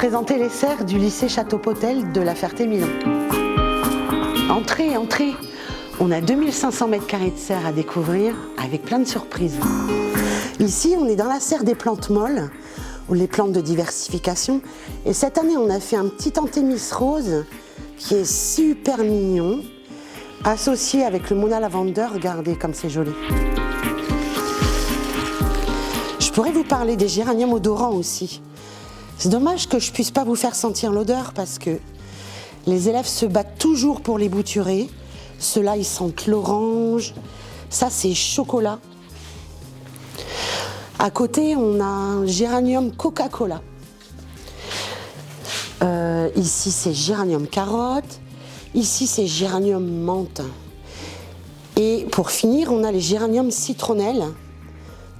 présenter les serres du lycée Château-Potel de La Ferté-Milon. Entrez, entrez. On a 2500 m² de serre à découvrir avec plein de surprises. Ici, on est dans la serre des plantes molles, ou les plantes de diversification. Et cette année, on a fait un petit anthémis rose qui est super mignon, associé avec le Mona Lavender. Regardez comme c'est joli. Je pourrais vous parler des géraniums odorants aussi. C'est dommage que je ne puisse pas vous faire sentir l'odeur parce que les élèves se battent toujours pour les bouturer. Ceux-là, ils sentent l'orange. Ça, c'est chocolat. À côté, on a un géranium Coca-Cola. Ici, c'est géranium carotte. Ici, c'est géranium menthe. Et pour finir, on a les géraniums citronnelle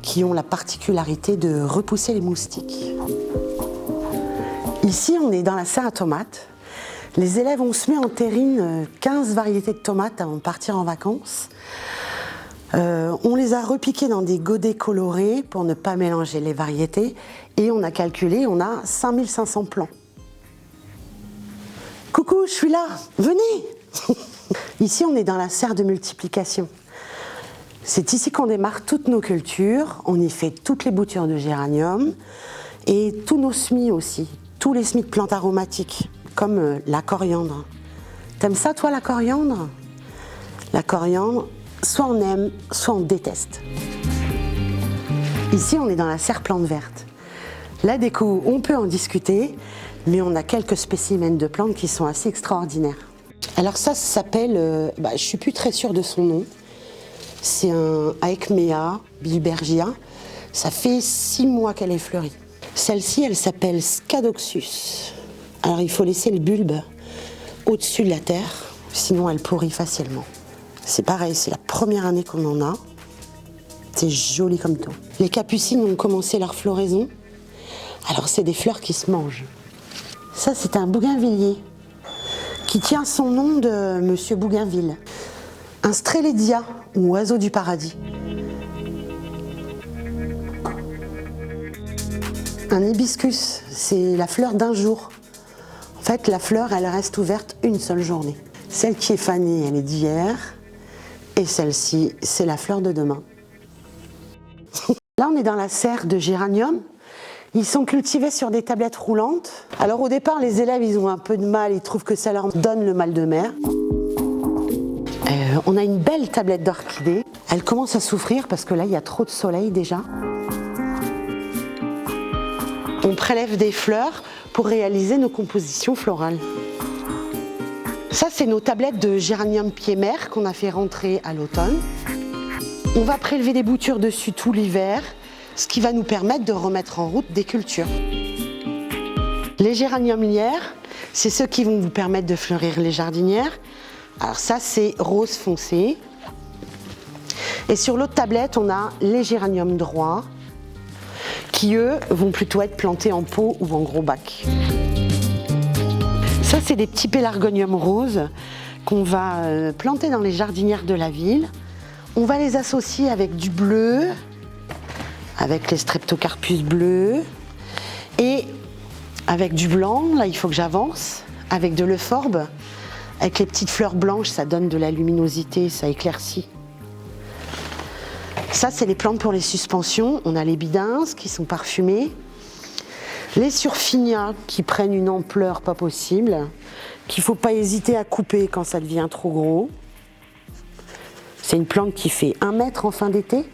qui ont la particularité de repousser les moustiques. Ici, on est dans la serre à tomates. Les élèves ont semé en terrine 15 variétés de tomates avant de partir en vacances. On les a repiquées dans des godets colorés pour ne pas mélanger les variétés. Et on a calculé, on a 5500 plants. Coucou, je suis là, venez. Ici, on est dans la serre de multiplication. C'est ici qu'on démarre toutes nos cultures. On y fait toutes les boutures de géranium et tous nos semis aussi. Tous les semis de plantes aromatiques, comme la coriandre. T'aimes ça, toi, la coriandre? La coriandre, soit on aime, soit on déteste. Ici, on est dans la serre plantes vertes. La déco, on peut en discuter, mais on a quelques spécimens de plantes qui sont assez extraordinaires. Alors ça s'appelle, je ne suis plus très sûre de son nom, c'est un Aechmea bilbergia. Ça fait 6 mois qu'elle est fleurie. Celle-ci, elle s'appelle Scadoxus. Alors il faut laisser le bulbe au-dessus de la terre, sinon elle pourrit facilement. C'est pareil, c'est la première année qu'on en a. C'est joli comme tout. Les capucines ont commencé leur floraison. Alors c'est des fleurs qui se mangent. Ça, c'est un bougainvillier qui tient son nom de Monsieur Bougainville. Un Strelitzia, ou oiseau du paradis. Un hibiscus, c'est la fleur d'un jour. En fait, la fleur, elle reste ouverte une seule journée. Celle qui est fanée, elle est d'hier. Et celle-ci, c'est la fleur de demain. Là, on est dans la serre de géranium. Ils sont cultivés sur des tablettes roulantes. Alors au départ, les élèves, ils ont un peu de mal, ils trouvent que ça leur donne le mal de mer. On a une belle tablette d'orchidées. Elle commence à souffrir parce que là, il y a trop de soleil déjà. On prélève des fleurs pour réaliser nos compositions florales. Ça, c'est nos tablettes de géranium pied-mer qu'on a fait rentrer à l'automne. On va prélever des boutures dessus tout l'hiver, ce qui va nous permettre de remettre en route des cultures. Les géraniums lierres, c'est ceux qui vont vous permettre de fleurir les jardinières. Alors ça, c'est rose foncé. Et sur l'autre tablette, on a les géraniums droits, qui eux vont plutôt être plantés en pot ou en gros bac. Ça, c'est des petits pélargoniums roses qu'on va planter dans les jardinières de la ville. On va les associer avec du bleu, avec les Streptocarpus bleus, et avec du blanc, là il faut que j'avance, avec de l'euphorbe. Avec les petites fleurs blanches, ça donne de la luminosité, ça éclaircit. Ça, c'est les plantes pour les suspensions. On a les bidins qui sont parfumés. Les surfinias qui prennent une ampleur pas possible, qu'il ne faut pas hésiter à couper quand ça devient trop gros. C'est une plante qui fait 1 mètre en fin d'été.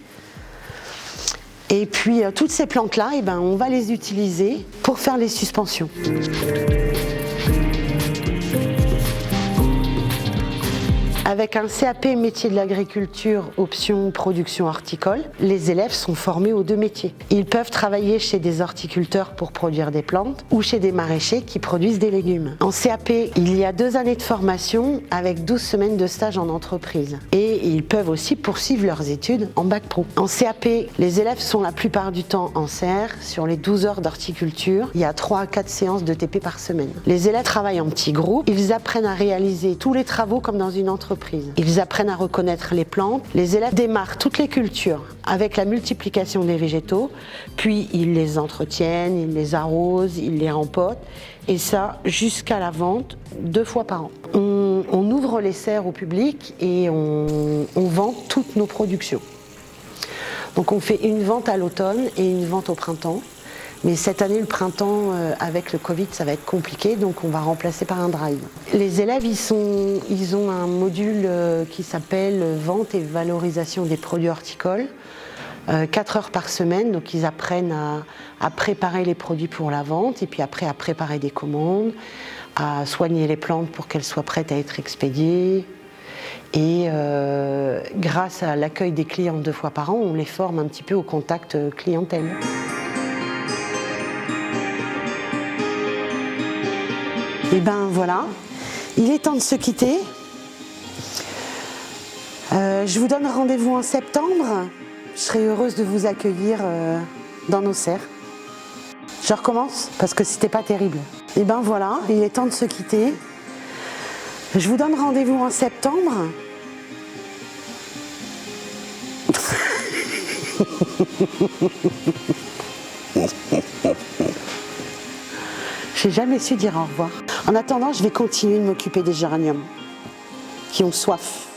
Et puis, toutes ces plantes-là, on va les utiliser pour faire les suspensions. Avec un CAP métier de l'agriculture, option production horticole, les élèves sont formés aux 2 métiers. Ils peuvent travailler chez des horticulteurs pour produire des plantes ou chez des maraîchers qui produisent des légumes. En CAP, il y a 2 années de formation avec 12 semaines de stage en entreprise. Et ils peuvent aussi poursuivre leurs études en bac pro. En CAP, les élèves sont la plupart du temps en serre. Sur les 12 heures d'horticulture, il y a 3 à 4 séances de TP par semaine. Les élèves travaillent en petits groupes. Ils apprennent à réaliser tous les travaux comme dans une entreprise. entreprise. Ils apprennent à reconnaître les plantes. Les élèves démarrent toutes les cultures avec la multiplication des végétaux, puis ils les entretiennent, ils les arrosent, ils les rempotent, et ça jusqu'à la vente 2 fois par an. On ouvre les serres au public et on vend toutes nos productions. Donc on fait une vente à l'automne et une vente au printemps. Mais cette année, le printemps, avec le Covid, ça va être compliqué, donc on va remplacer par un drive. Les élèves, ils ont un module qui s'appelle Vente et valorisation des produits horticoles, 4 heures par semaine, donc ils apprennent à préparer les produits pour la vente, et puis après à préparer des commandes, à soigner les plantes pour qu'elles soient prêtes à être expédiées. Et grâce à l'accueil des clients 2 fois par an, on les forme un petit peu au contact clientèle. Et ben voilà, il est temps de se quitter. Je vous donne rendez-vous en septembre. Je serai heureuse de vous accueillir dans nos serres. Je recommence parce que c'était pas terrible. Et ben voilà, il est temps de se quitter. Je vous donne rendez-vous en septembre. J'ai jamais su dire au revoir. En attendant, je vais continuer de m'occuper des géraniums qui ont soif.